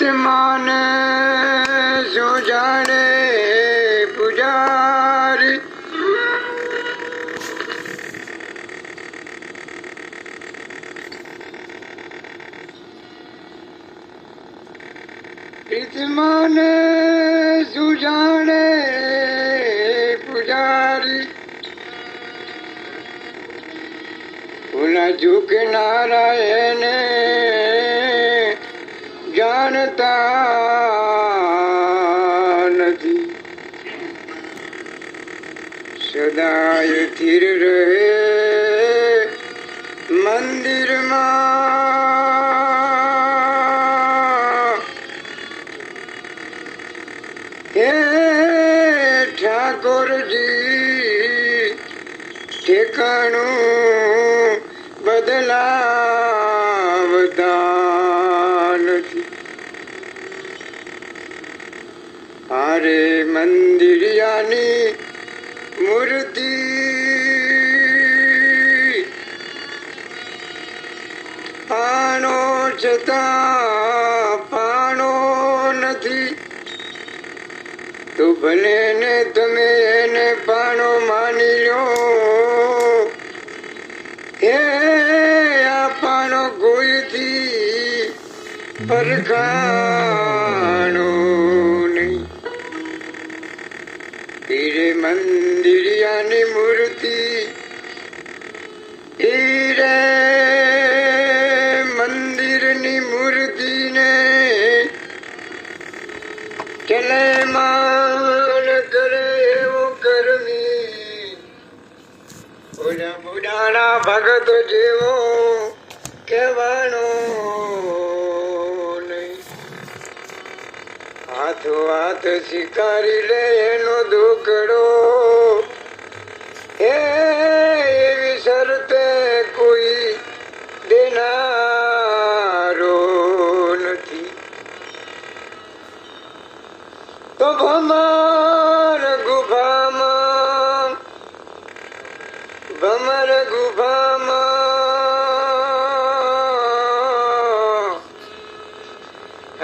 પ્રીતમાન શું જાણે પૂજારી, પ્રીતમાન શું જાણે પૂજારી, ઓલા ઝૂકનારા એને જાણતા નથી. સદાય સ્થિર રહે મંદિરમાં, હે ઠાકોરજી ઠેકાણું બદલાવતા નથી. હારે મંદિરિયાની મૂર્તિ પાણો છતાં પાણો નથી, તો ભલે ને તમે એને પાણો માની લો, હે આ પાણો કોઈથી પરખાણો નહીં. પીરે મંદિરિયાની મૂર્તિ રે મંદિરની મૂર્તિને ચલમાન કરે એવો કરવી, ઓલા બુડાણા ભગત જેવો કહેવાનો નહીં. હાથો હાથ શિકારી લે એનો દુકડો, હે એવી શરતે કોઈ દેનારો નથી. તો ભમર ગુફામાં ભમર ગુફામાં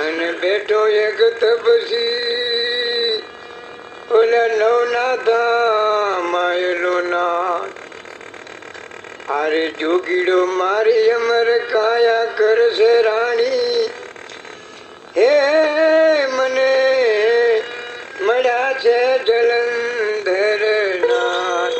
અને બેઠો એક તપસી, ઓલા નવનાથા માયલો નાથ. હારે જોગીડો મારી અમર કાયા કરશે રાણી, હે મને મળ્યા છે જલંધર નાથ.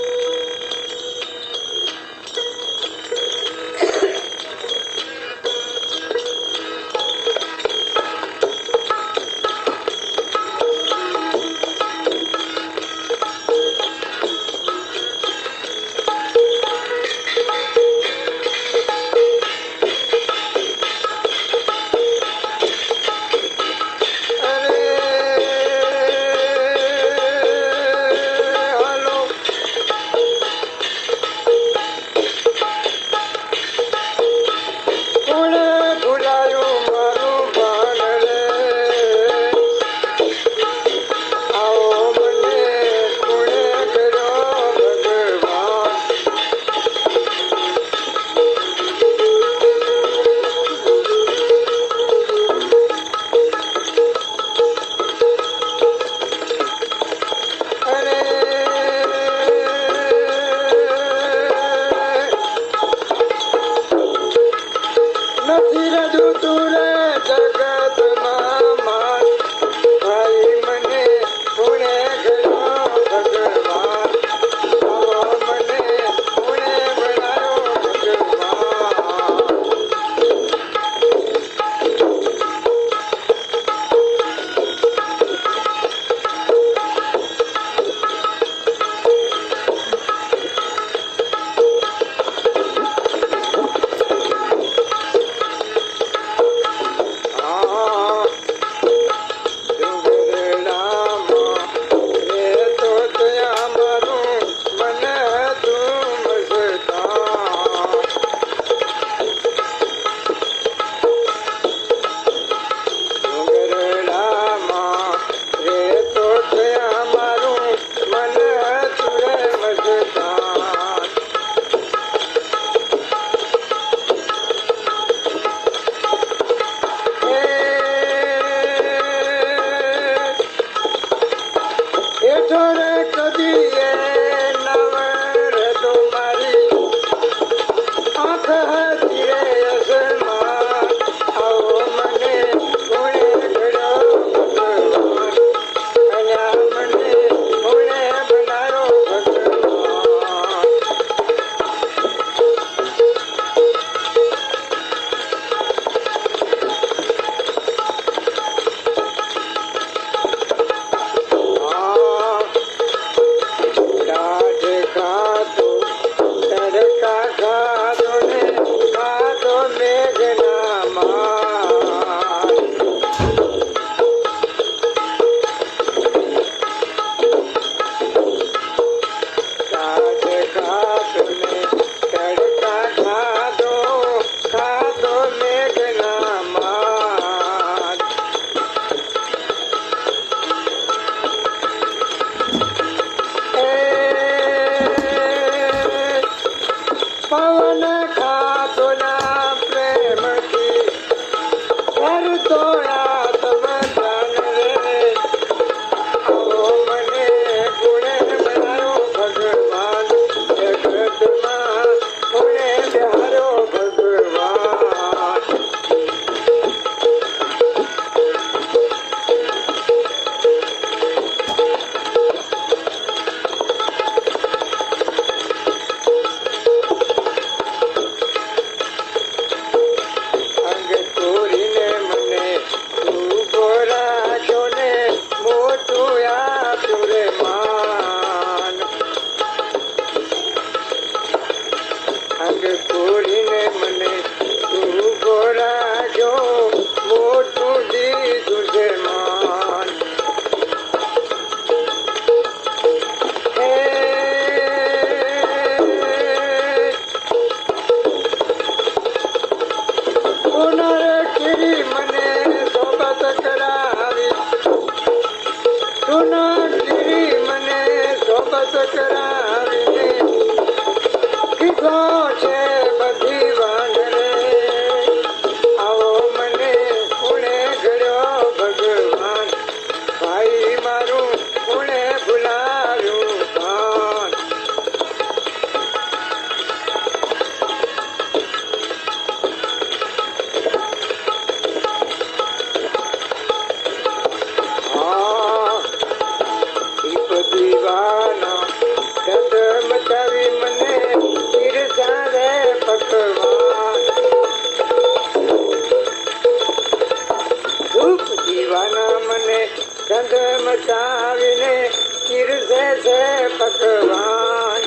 ભગવાન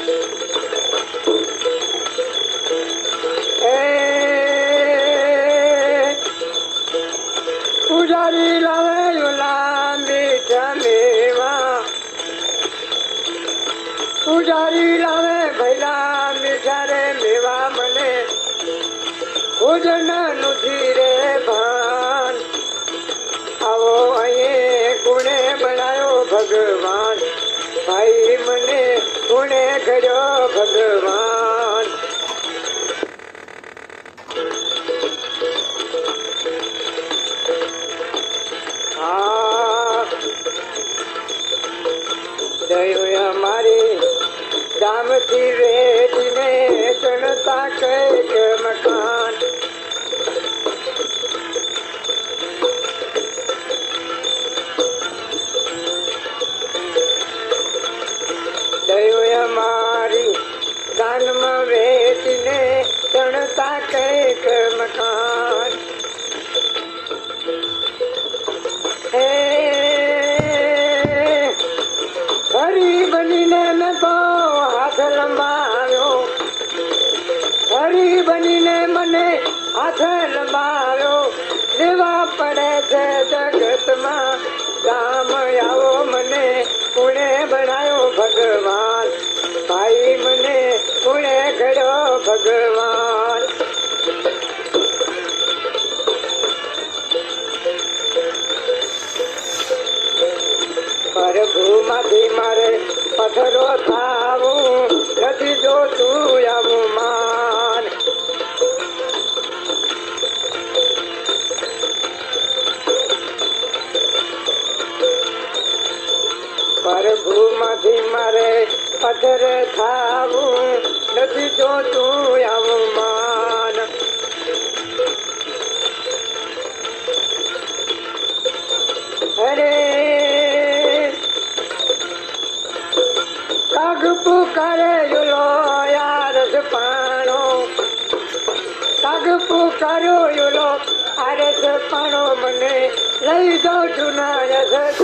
પૂજારી લાવે મીઠા મેવા પૂજારી લાવે ભૈલા મીઠા રે મેવા મને ભોજન નથી રે ભાન આવો અહીં કોણે બનાયો ભગવાન ભાઈ મને કોણે કર્યો ભગવાન દયો મારી ગામથી વેચીને ચણતા કઈક મકાન દયો મારી દાનમાં વેચીને ચણતા કઈક મકાન હરી બનીને મેં તો હાથ લંબાવ્યો હરી બનીને મને હાથ લંબાવ્યો દેવા પડે છે જગતમાં રામ આવો મને કોણે બનાયો ભગવાન ભાઈ મને કોણે કર્યો ભગવાન પ્રભુમાંથી મારે પથરો થાવું નથી જોતું આવું માન પ્રભુમાંથી મારે પથર થાવું નથી જોતું આવું માન અરે કાગ પુકારે યુલો યારસ પાણો કાગ પુકાર્યો યુલો આરસ પાણો મને લઈ જાઉં જુના રસ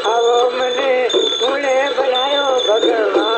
આવો મને કોણે બનાયો ભગવાન